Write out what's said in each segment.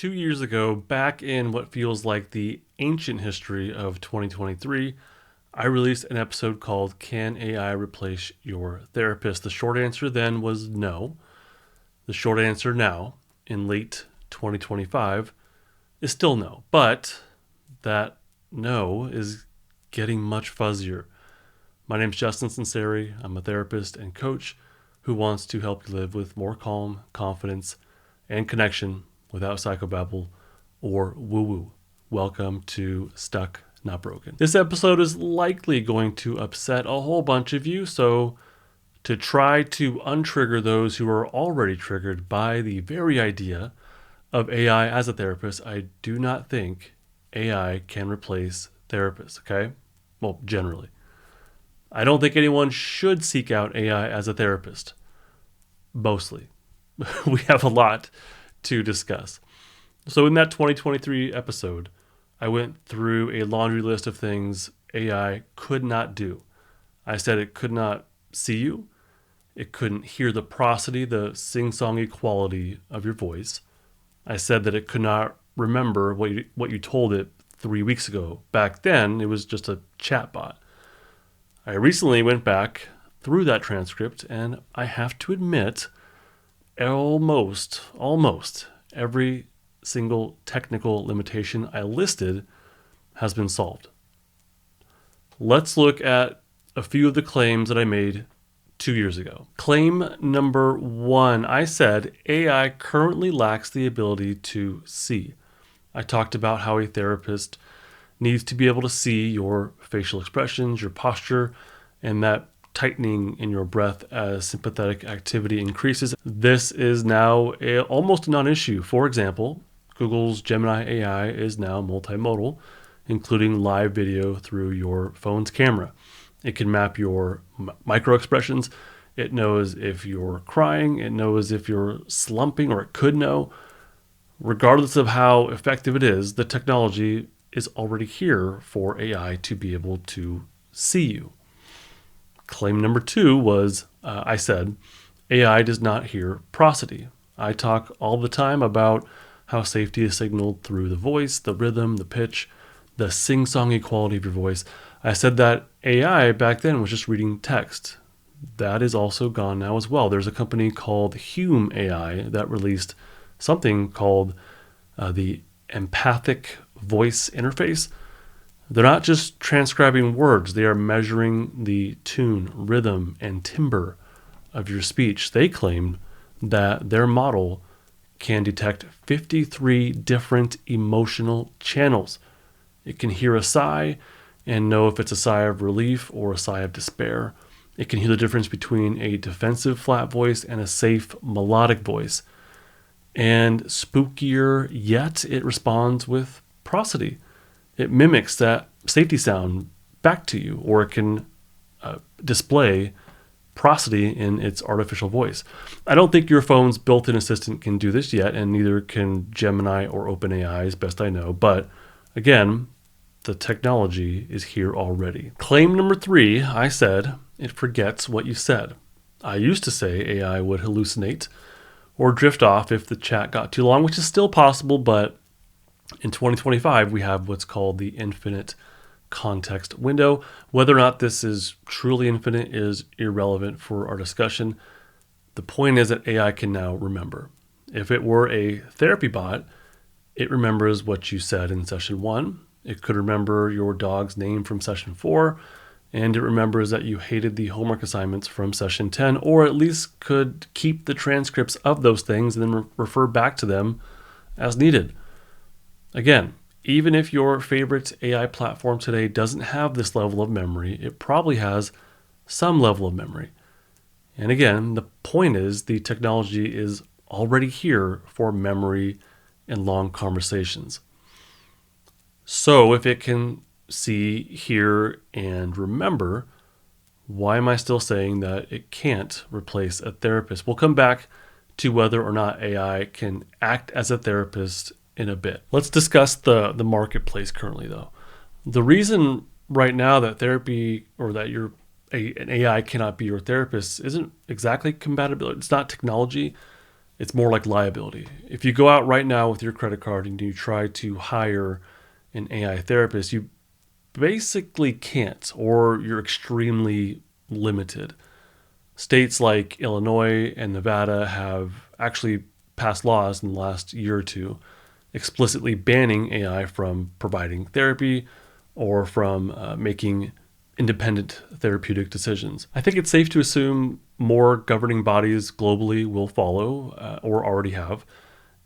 2 years ago, back in what feels like the ancient history of 2023, I released an episode called Can AI Replace Your Therapist? The short answer then was no. The short answer now, in late 2025, is still no. But that no is getting much fuzzier. My name's Justin Sunseri. I'm a therapist and coach who wants to help you live with more calm, confidence, and connection without psychobabble or woo-woo. Welcome to Stuck Not Broken. This episode is likely going to upset a whole bunch of you, so to try to untrigger those who are already triggered by the very idea of AI as a therapist, I do not think AI can replace therapists, okay? Well, generally. I don't think anyone should seek out AI as a therapist. Mostly. We have a lot to discuss. So in that 2023 episode, I went through a laundry list of things AI could not do. I said it could not see you. It couldn't hear the prosody, the sing-songy quality of your voice. I said that it could not remember what you told it 3 weeks ago. Back then, it was just a chatbot. I recently went back through that transcript, and I have to admit, almost every single technical limitation I listed has been solved. Let's look at a few of the claims that I made 2 years ago. Claim number 1, I said AI currently lacks the ability to see. I talked about how a therapist needs to be able to see your facial expressions, your posture, and that tightening in your breath as sympathetic activity increases. This is now almost a non-issue. For example, Google's Gemini AI is now multimodal, including live video through your phone's camera. It can map your micro expressions. It knows if you're crying. It knows if you're slumping, or it could know. Regardless of how effective it is, the technology is already here for AI to be able to see you. Claim number 2 was, I said, AI does not hear prosody. I talk all the time about how safety is signaled through the voice, the rhythm, the pitch, the sing-songy quality of your voice. I said that AI back then was just reading text. That is also gone now as well. There's a company called Hume AI that released something called the empathic voice interface. They're not just transcribing words, they are measuring the tune, rhythm, and timbre of your speech. They claim that their model can detect 53 different emotional channels. It can hear a sigh and know if it's a sigh of relief or a sigh of despair. It can hear the difference between a defensive flat voice and a safe melodic voice. And spookier yet, it responds with prosody. It mimics that safety sound back to you, or it can display prosody in its artificial voice. I don't think your phone's built-in assistant can do this yet, and neither can Gemini or OpenAI, as best I know. But again, the technology is here already. Claim number 3, I said, it forgets what you said. I used to say AI would hallucinate or drift off if the chat got too long, which is still possible, but in 2025, we have what's called the infinite context window. Whether or not this is truly infinite is irrelevant for our discussion. The point is that AI can now remember. If it were a therapy bot, it remembers what you said in session 1. It could remember your dog's name from session 4, and it remembers that you hated the homework assignments from session 10, or at least could keep the transcripts of those things and then refer back to them as needed. Again, even if your favorite AI platform today doesn't have this level of memory, it probably has some level of memory. And again, the point is the technology is already here for memory and long conversations. So if it can see, hear, and remember, why am I still saying that it can't replace a therapist? We'll come back to whether or not AI can act as a therapist in a bit. Let's discuss the marketplace currently, though. The reason right now that therapy, or that an AI cannot be your therapist, isn't exactly compatibility. It's not technology. It's more like liability. If you go out right now with your credit card and you try to hire an AI therapist, you basically can't, or you're extremely limited. States like Illinois and Nevada have actually passed laws in the last year or two explicitly banning AI from providing therapy or from making independent therapeutic decisions. I think it's safe to assume more governing bodies globally will follow or already have,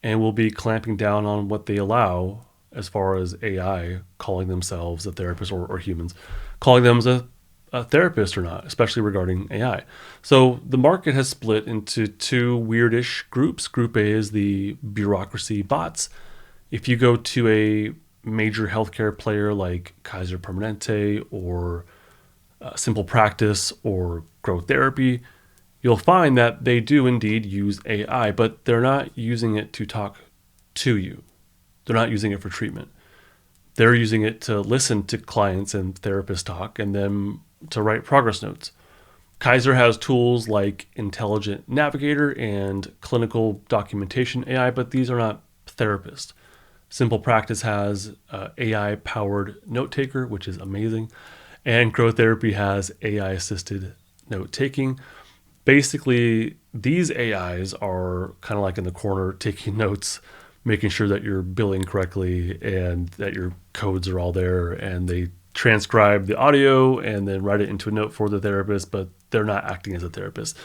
and will be clamping down on what they allow as far as AI calling themselves a therapist, or humans calling them a therapist or not, especially regarding AI. So the market has split into two weirdish groups. Group A is the bureaucracy bots. If you go to a major healthcare player like Kaiser Permanente or Simple Practice or Grow Therapy, you'll find that they do indeed use AI, but they're not using it to talk to you. They're not using it for treatment. They're using it to listen to clients and therapists talk and then to write progress notes. Kaiser has tools like Intelligent Navigator and Clinical Documentation AI, but these are not therapists. Simple Practice has AI-powered note taker, which is amazing. And Grow Therapy has AI-assisted note taking. Basically, these AIs are kind of like in the corner taking notes, making sure that you're billing correctly and that your codes are all there, and they transcribe the audio and then write it into a note for the therapist, but they're not acting as a therapist.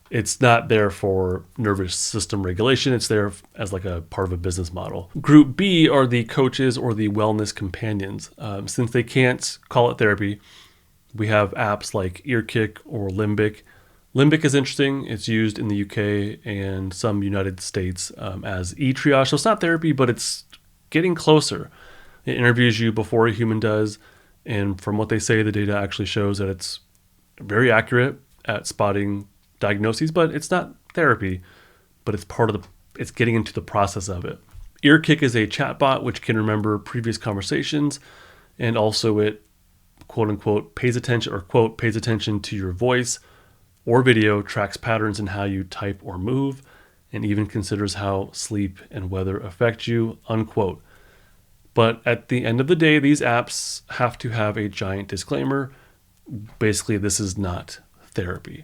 It's not there for nervous system regulation. It's there as like a part of a business model. Group B are the coaches or the wellness companions. Since they can't call it therapy, we have apps like Earkick or Limbic. Limbic is interesting. It's used in the UK and some United States as e-triage. So it's not therapy, but it's getting closer. It interviews you before a human does. And from what they say, the data actually shows that it's very accurate at spotting diagnoses, but it's not therapy, but it's it's getting into the process of it. Earkick is a chatbot which can remember previous conversations, and also it quote unquote pays attention to your voice or video, tracks patterns in how you type or move, and even considers how sleep and weather affect you, unquote. But at the end of the day, these apps have to have a giant disclaimer. Basically, this is not therapy.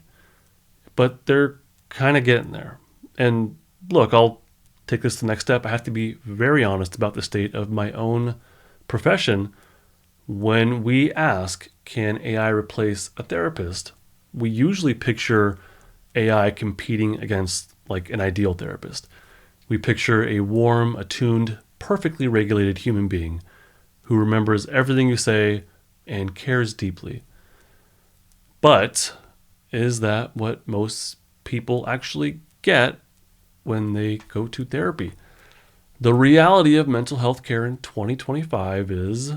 But they're kind of getting there. And look, I'll take this to the next step. I have to be very honest about the state of my own profession. When we ask, can AI replace a therapist? We usually picture AI competing against like an ideal therapist. We picture a warm, attuned, perfectly regulated human being who remembers everything you say and cares deeply. But is that what most people actually get when they go to therapy? The reality of mental health care in 2025 is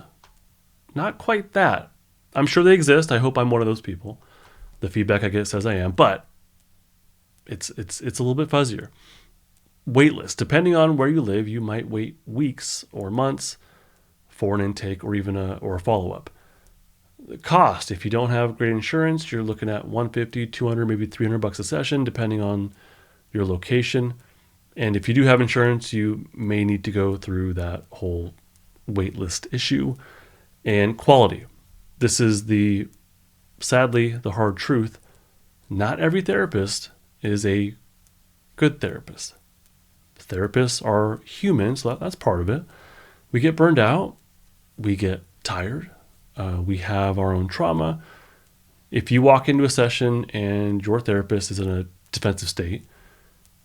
not quite that. I'm sure they exist. I hope I'm one of those people. The feedback I get says I am, but it's a little bit fuzzier. Waitlist. Depending on where you live, you might wait weeks or months for an intake or even a follow-up. The cost, if you don't have great insurance, you're looking at $150, $200, maybe $300 a session, depending on your location. And if you do have insurance, you may need to go through that whole waitlist issue. And quality. This is sadly, the hard truth. Not every therapist is a good therapist. Therapists are human, so that's part of it. We get burned out. We get tired. We have our own trauma. If you walk into a session and your therapist is in a defensive state,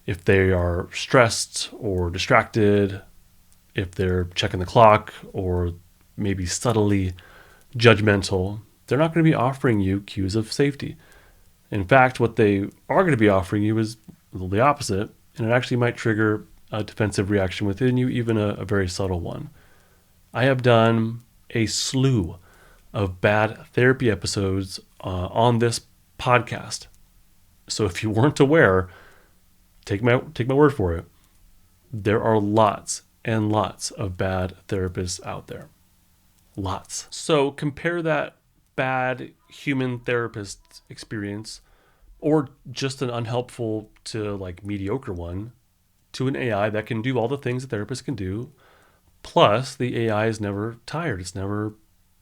if they are stressed or distracted, if they're checking the clock or maybe subtly judgmental, they're not going to be offering you cues of safety. In fact, what they are going to be offering you is the opposite, and it actually might trigger a defensive reaction within you, even a very subtle one. I have done a slew of bad therapy episodes on this podcast. So if you weren't aware, take my word for it. There are lots and lots of bad therapists out there. Lots. So compare that bad human therapist experience, or just an unhelpful to like mediocre one, to an AI that can do all the things a therapist can do. Plus, the AI is never tired. It's never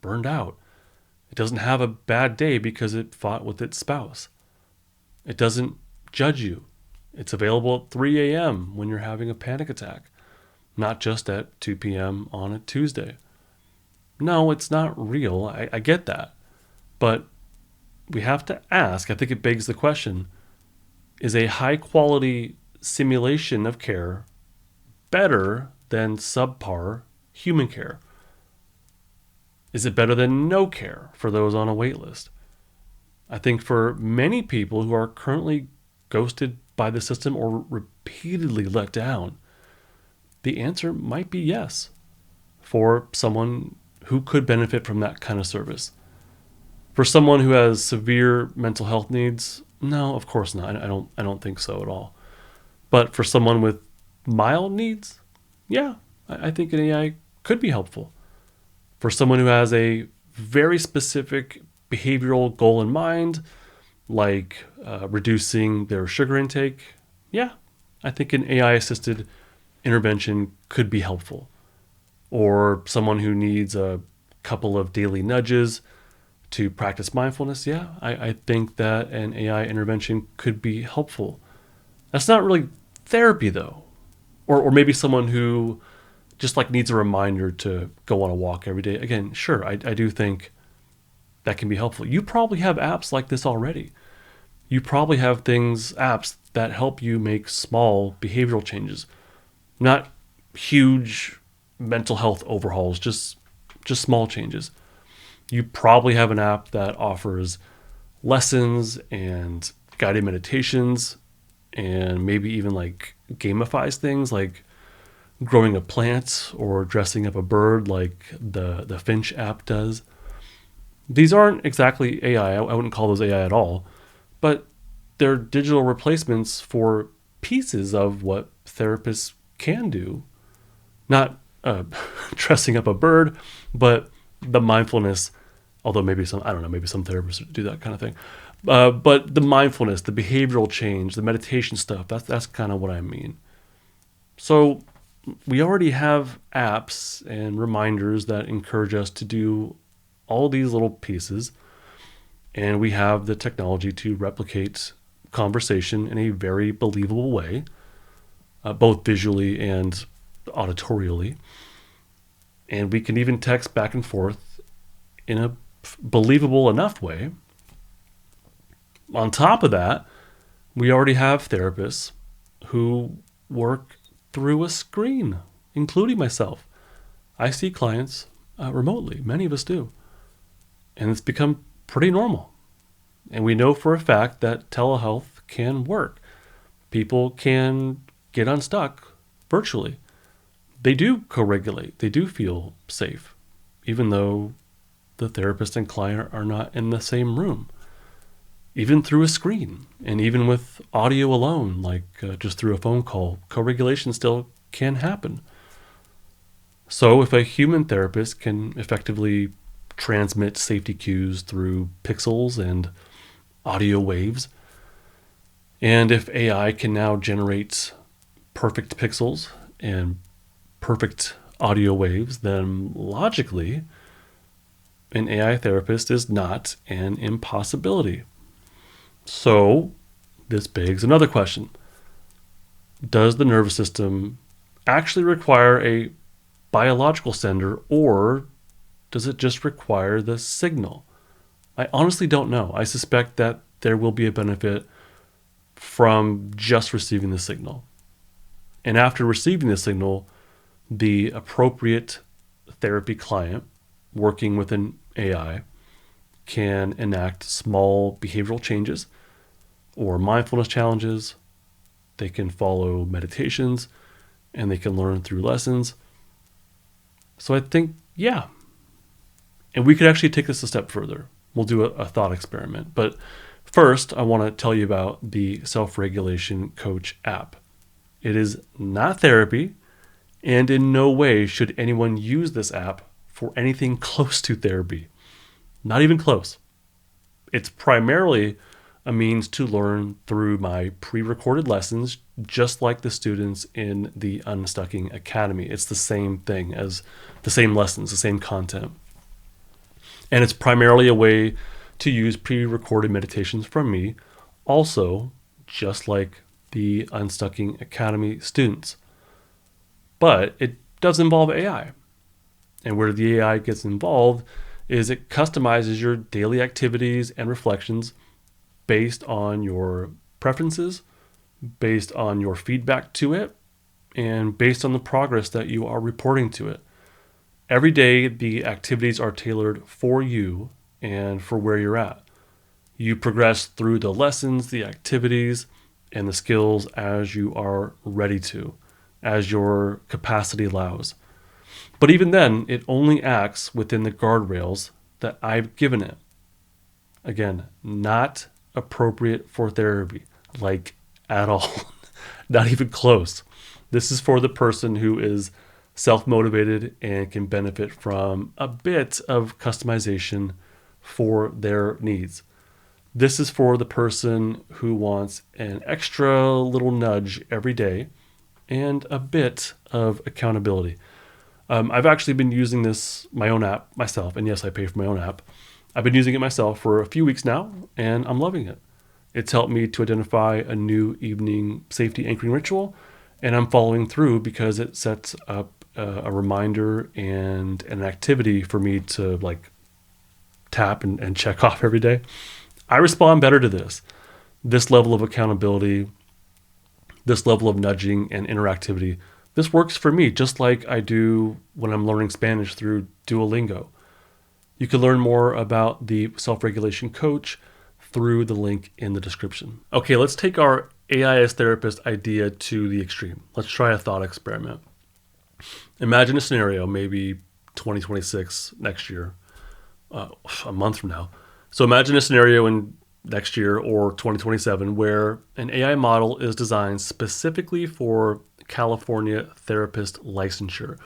burned out. It doesn't have a bad day because it fought with its spouse. It doesn't judge you. It's available at 3 a.m. when you're having a panic attack, not just at 2 p.m. on a Tuesday. No, it's not real. I get that. But we have to ask, I think it begs the question, is a high quality simulation of care better than subpar human care? Is it better than no care for those on a wait list? I think for many people who are currently ghosted by the system or repeatedly let down, the answer might be yes for someone who could benefit from that kind of service. For someone who has severe mental health needs, no, of course not. I don't think so at all. But for someone with mild needs, yeah, I think an AI could be helpful. For someone who has a very specific behavioral goal in mind, like reducing their sugar intake, yeah, I think an AI-assisted intervention could be helpful. Or someone who needs a couple of daily nudges to practice mindfulness, yeah, I think that an AI intervention could be helpful. That's not really therapy, though. Or maybe someone who just like needs a reminder to go on a walk every day. Again, sure, I do think that can be helpful. You probably have apps like this already. You probably have apps that help you make small behavioral changes, not huge mental health overhauls, just small changes. You probably have an app that offers lessons and guided meditations and maybe even like gamifies things like growing a plant or dressing up a bird like the Finch app does. These aren't exactly AI. I wouldn't call those AI at all, but they're digital replacements for pieces of what therapists can do. Not dressing up a bird, but the mindfulness, although maybe some therapists do that kind of thing. But the mindfulness, the behavioral change, the meditation stuff, that's kind of what I mean. So we already have apps and reminders that encourage us to do all these little pieces, and we have the technology to replicate conversation in a very believable way, both visually and auditorially. And we can even text back and forth in a believable enough way. On top of that, we already have therapists who work through a screen, including myself. I see clients remotely. Many of us do. And it's become pretty normal. And we know for a fact that telehealth can work. People can get unstuck virtually. They do co-regulate. They do feel safe, even though the therapist and client are not in the same room, even through a screen, and even with audio alone, like just through a phone call, co-regulation still can happen. So if a human therapist can effectively transmit safety cues through pixels and audio waves, and if AI can now generate perfect pixels and perfect audio waves, then logically, an AI therapist is not an impossibility. So this begs another question. Does the nervous system actually require a biological sender, or does it just require the signal? I honestly don't know. I suspect that there will be a benefit from just receiving the signal. And after receiving the signal, the appropriate therapy client working with an AI can enact small behavioral changes or mindfulness challenges. They can follow meditations and they can learn through lessons. So I think, yeah. And we could actually take this a step further. We'll do a thought experiment. But first, I want to tell you about the Self-Regulation Coach app. It is not therapy, and in no way should anyone use this app for anything close to therapy. Not even close. It's primarily a means to learn through my pre-recorded lessons, just like the students in the Unstucking Academy. It's the same thing as the same lessons, the same content. And it's primarily a way to use pre-recorded meditations from me, also just like the Unstucking Academy students. But it does involve AI. And where the AI gets involved is it customizes your daily activities and reflections based on your preferences, based on your feedback to it, and based on the progress that you are reporting to it. Every day, the activities are tailored for you and for where you're at. You progress through the lessons, the activities, and the skills as you are ready to, as your capacity allows. But even then, it only acts within the guardrails that I've given it. Again, not appropriate for therapy, like at all, not even close. This is for the person who is self-motivated and can benefit from a bit of customization for their needs. This is for the person who wants an extra little nudge every day and a bit of accountability. I've actually been using my own app myself, and yes, I pay for my own app. I've been using it myself for a few weeks now, and I'm loving it. It's helped me to identify a new evening safety anchoring ritual, and I'm following through because it sets up a reminder and an activity for me to tap and check off every day. I respond better to this level of accountability, this level of nudging and interactivity. This works for me just like I do when I'm learning Spanish through Duolingo. You can learn more about the Self-Regulation Coach through the link in the description. Okay, let's take our AI as therapist idea to the extreme. Let's try a thought experiment. Imagine a scenario, maybe 2026, next year, a month from now. So imagine a scenario in next year or 2027 where an AI model is designed specifically for California therapist licensure.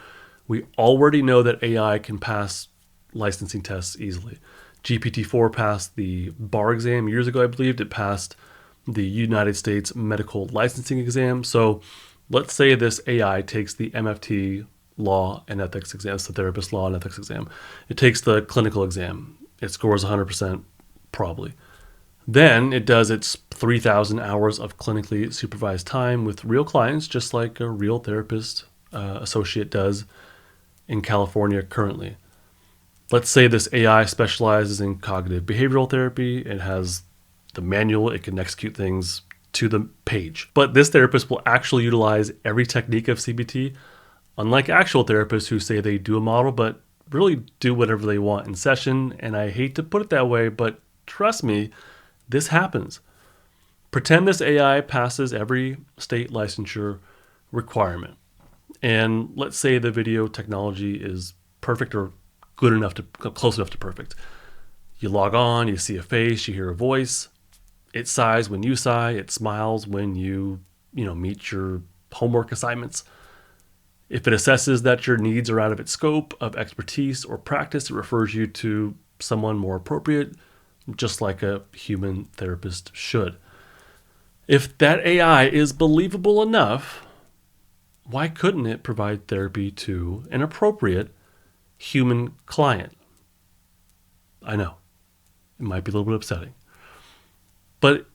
We already know that AI can pass licensing tests easily. GPT-4 passed the bar exam years ago, I believe. It passed the United States medical licensing exam. So let's say this AI takes the MFT law and ethics exam, it's the therapist law and ethics exam. It takes the clinical exam. It scores 100% probably. Then it does its 3,000 hours of clinically supervised time with real clients, just like a real therapist associate does in California currently. Let's say this AI specializes in cognitive behavioral therapy. It has the manual. It can execute things to the page. But this therapist will actually utilize every technique of CBT, unlike actual therapists who say they do a model, but really do whatever they want in session. And I hate to put it that way, but trust me, this happens. Pretend this AI passes every state licensure requirement. And let's say the video technology is perfect or good enough to close enough to perfect. You log on, you see a face, you hear a voice. It sighs when you sigh. It smiles when you meet your homework assignments. If it assesses that your needs are out of its scope of expertise or practice, it refers you to someone more appropriate, just like a human therapist should. If that AI is believable enough, why couldn't it provide therapy to an appropriate human client? I know, it might be a little bit upsetting. But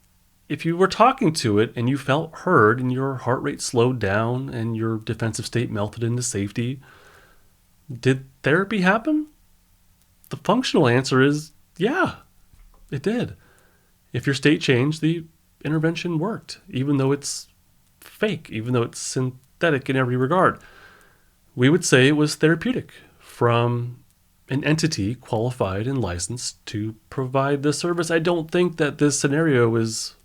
if you were talking to it and you felt heard and your heart rate slowed down and your defensive state melted into safety, did therapy happen? The functional answer is yeah. It did. If your state changed, the intervention worked, even though it's fake, even though it's synthetic in every regard. We would say it was therapeutic from an entity qualified and licensed to provide the service. I don't think that this scenario is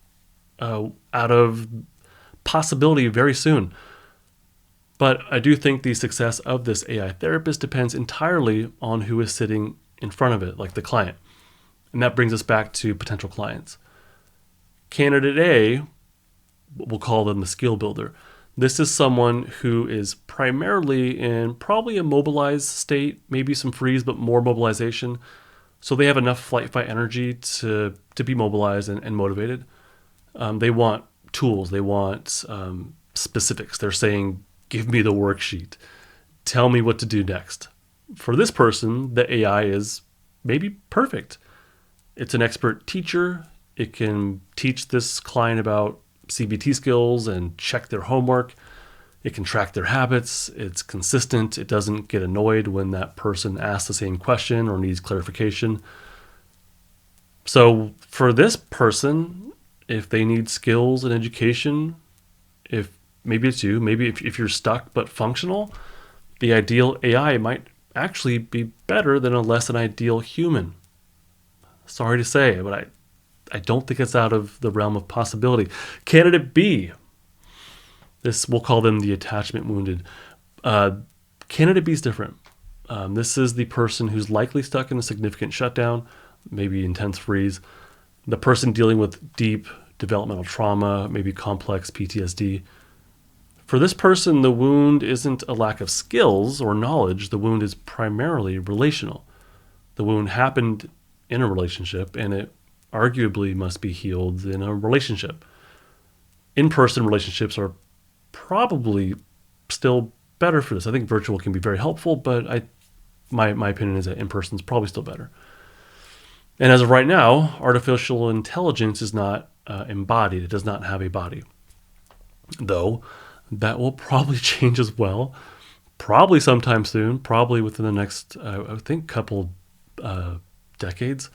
out of possibility very soon. But I do think the success of this AI therapist depends entirely on who is sitting in front of it, like the client. And that brings us back to potential clients. Candidate A, we'll call them the skill builder. This is someone who is primarily in probably a mobilized state, maybe some freeze, but more mobilization. So they have enough flight fight energy to be mobilized and motivated. They want tools. They want specifics. They're saying, give me the worksheet. Tell me what to do next. For this person, the AI is maybe perfect. It's an expert teacher. It can teach this client about CBT skills and check their homework. It can track their habits. It's consistent. It doesn't get annoyed when that person asks the same question or needs clarification. So for this person, if they need skills and education, if maybe it's you, maybe if you're stuck but functional, the ideal AI might actually be better than a less than ideal human. Sorry to say, but I don't think it's out of the realm of possibility. Candidate B, this, we'll call them the attachment wounded. Candidate B is different. This is the person who's likely stuck in a significant shutdown, maybe intense freeze. The person dealing with deep developmental trauma, maybe complex PTSD. For this person, the wound isn't a lack of skills or knowledge. The wound is primarily relational. The wound happened in a relationship, and it arguably must be healed in a relationship. In-person relationships are probably still better for this. I think virtual can be very helpful, but my opinion is that in-person is probably still better. And as of right now, artificial intelligence is not embodied. It does not have a body. Though that will probably change as well. Probably sometime soon, probably within the next, I think, couple decades.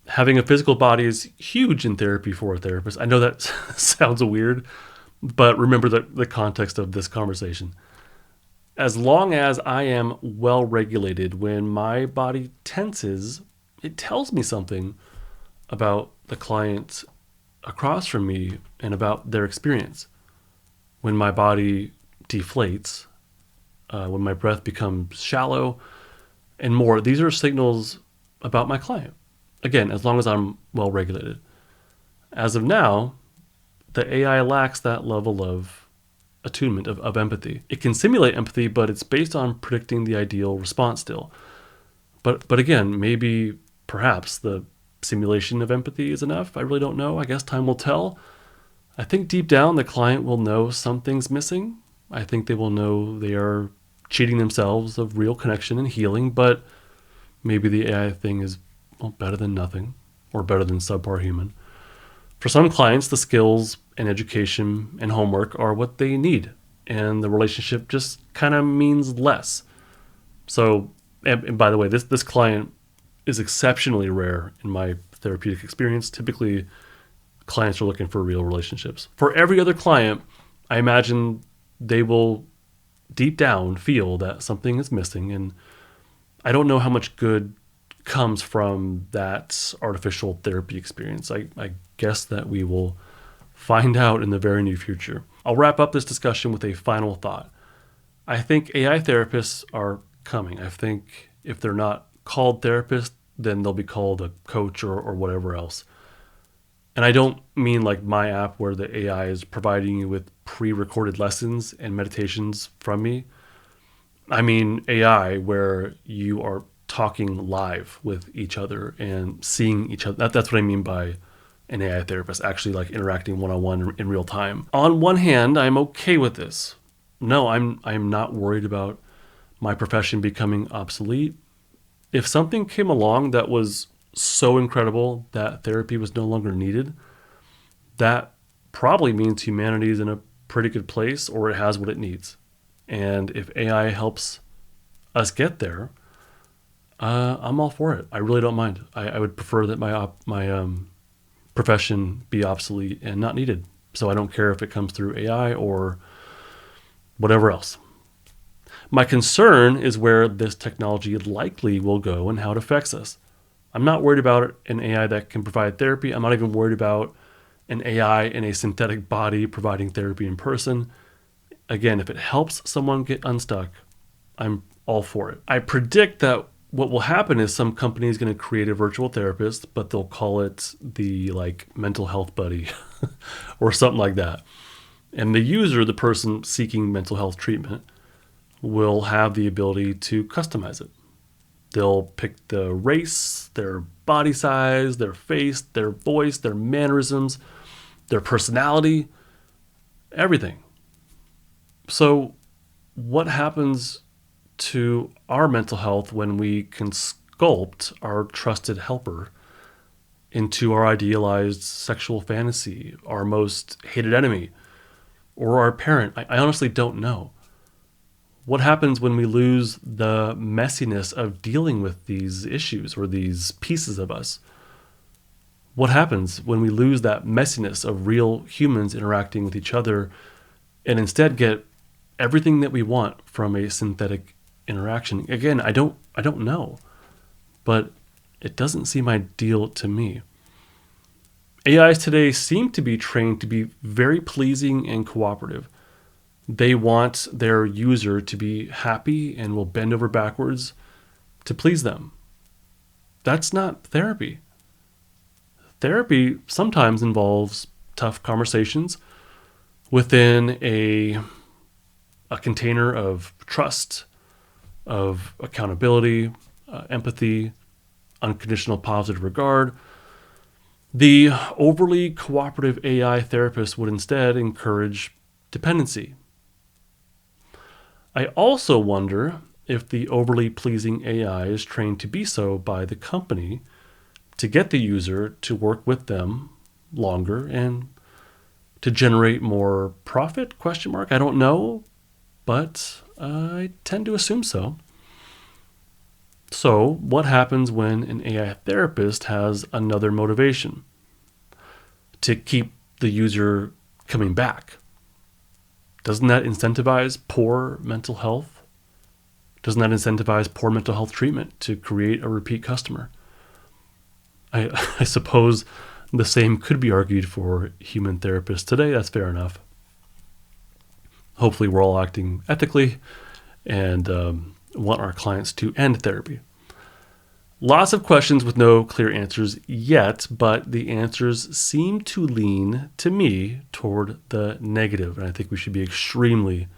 Having a physical body is huge in therapy for a therapist. I know that sounds weird, but remember the context of this conversation. As long as I am well regulated, when my body tenses, it tells me something about the client across from me and about their experience. When my body deflates, when my breath becomes shallow and more, these are signals about my client. Again, as long as I'm well regulated. As of now, the AI lacks that level of attunement, of empathy. It can simulate empathy, but it's based on predicting the ideal response still. But again, maybe, perhaps, the simulation of empathy is enough. I really don't know. I guess time will tell. I think deep down the client will know something's missing. I think they will know they are cheating themselves of real connection and healing, but maybe the AI thing is better than nothing, or better than subpar human. For some clients, the skills and education and homework are what they need, and the relationship just kind of means less. So, and by the way, this client is exceptionally rare in my therapeutic experience. Typically, clients are looking for real relationships. For every other client, I imagine they will deep down feel that something is missing, and I don't know how much good comes from that artificial therapy experience. I guess that we will find out in the very near future. I'll wrap up this discussion with a final thought. I think AI therapists are coming. I think if they're not called therapists, then they'll be called a coach or whatever else. And I don't mean like my app where the AI is providing you with pre-recorded lessons and meditations from me. I mean AI where you are talking live with each other and seeing each other. That's what I mean by an AI therapist, actually like interacting one-on-one in real time. On one hand, I'm okay with this. No, I'm not worried about my profession becoming obsolete. If something came along that was so incredible that therapy was no longer needed, that probably means humanity is in a pretty good place, or it has what it needs. And if AI helps us get there, I'm all for it. I really don't mind. I would prefer that my profession be obsolete and not needed. So I don't care if it comes through AI or whatever else. My concern is where this technology likely will go and how it affects us. I'm not worried about an AI that can provide therapy. I'm not even worried about an AI in a synthetic body providing therapy in person. Again, if it helps someone get unstuck, I'm all for it. I predict that what will happen is some company is going to create a virtual therapist, but they'll call it the mental health buddy or something like that. And the user, the person seeking mental health treatment, will have the ability to customize it. They'll pick the race, their body size, their face, their voice, their mannerisms, their personality, everything. So, what happens to our mental health when we can sculpt our trusted helper into our idealized sexual fantasy, our most hated enemy, or our parent? I honestly don't know. What happens when we lose the messiness of dealing with these issues or these pieces of us? What happens when we lose that messiness of real humans interacting with each other and instead get everything that we want from a synthetic interaction? Again, I don't know, but it doesn't seem ideal to me. AIs today seem to be trained to be very pleasing and cooperative. They want their user to be happy and will bend over backwards to please them. That's not therapy. Therapy sometimes involves tough conversations within a container of trust, of accountability, empathy, unconditional positive regard. The overly cooperative AI therapist would instead encourage dependency. I also wonder if the overly pleasing AI is trained to be so by the company to get the user to work with them longer and to generate more profit? I don't know, but I tend to assume so. So, what happens when an AI therapist has another motivation? To keep the user coming back. Doesn't that incentivize poor mental health? Doesn't that incentivize poor mental health treatment to create a repeat customer? I suppose the same could be argued for human therapists today. That's fair enough. Hopefully we're all acting ethically and want our clients to end therapy. Lots of questions with no clear answers yet, but the answers seem to lean, to me, toward the negative, and I think we should be extremely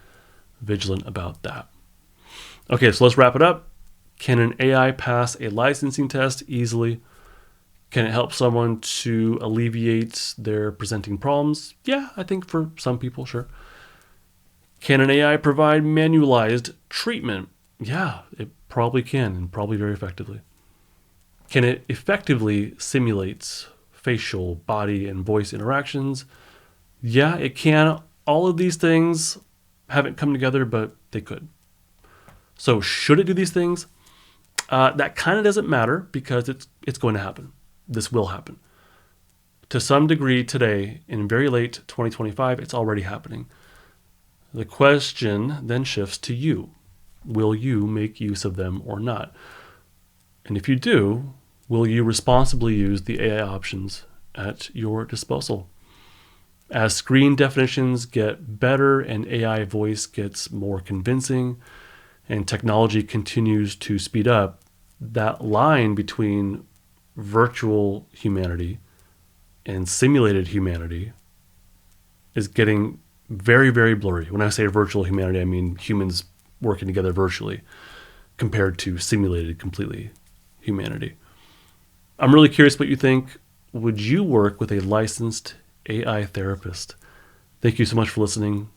vigilant about that. Okay, so let's wrap it up. Can an AI pass a licensing test easily? Can it help someone to alleviate their presenting problems? Yeah, I think for some people, sure. Can an AI provide manualized treatment? Yeah, it probably can, and probably very effectively. Can it effectively simulate facial, body, and voice interactions? Yeah, it can. All of these things haven't come together, but they could. So should it do these things? That kind of doesn't matter because it's going to happen. This will happen. To some degree today, in very late 2025, it's already happening. The question then shifts to you. Will you make use of them or not? And if you do, will you responsibly use the AI options at your disposal? As screen definitions get better and AI voice gets more convincing and technology continues to speed up, that line between virtual humanity and simulated humanity is getting very, very blurry. When I say virtual humanity, I mean humans working together virtually compared to simulated completely humanity. I'm really curious what you think. Would you work with a licensed AI therapist? Thank you so much for listening.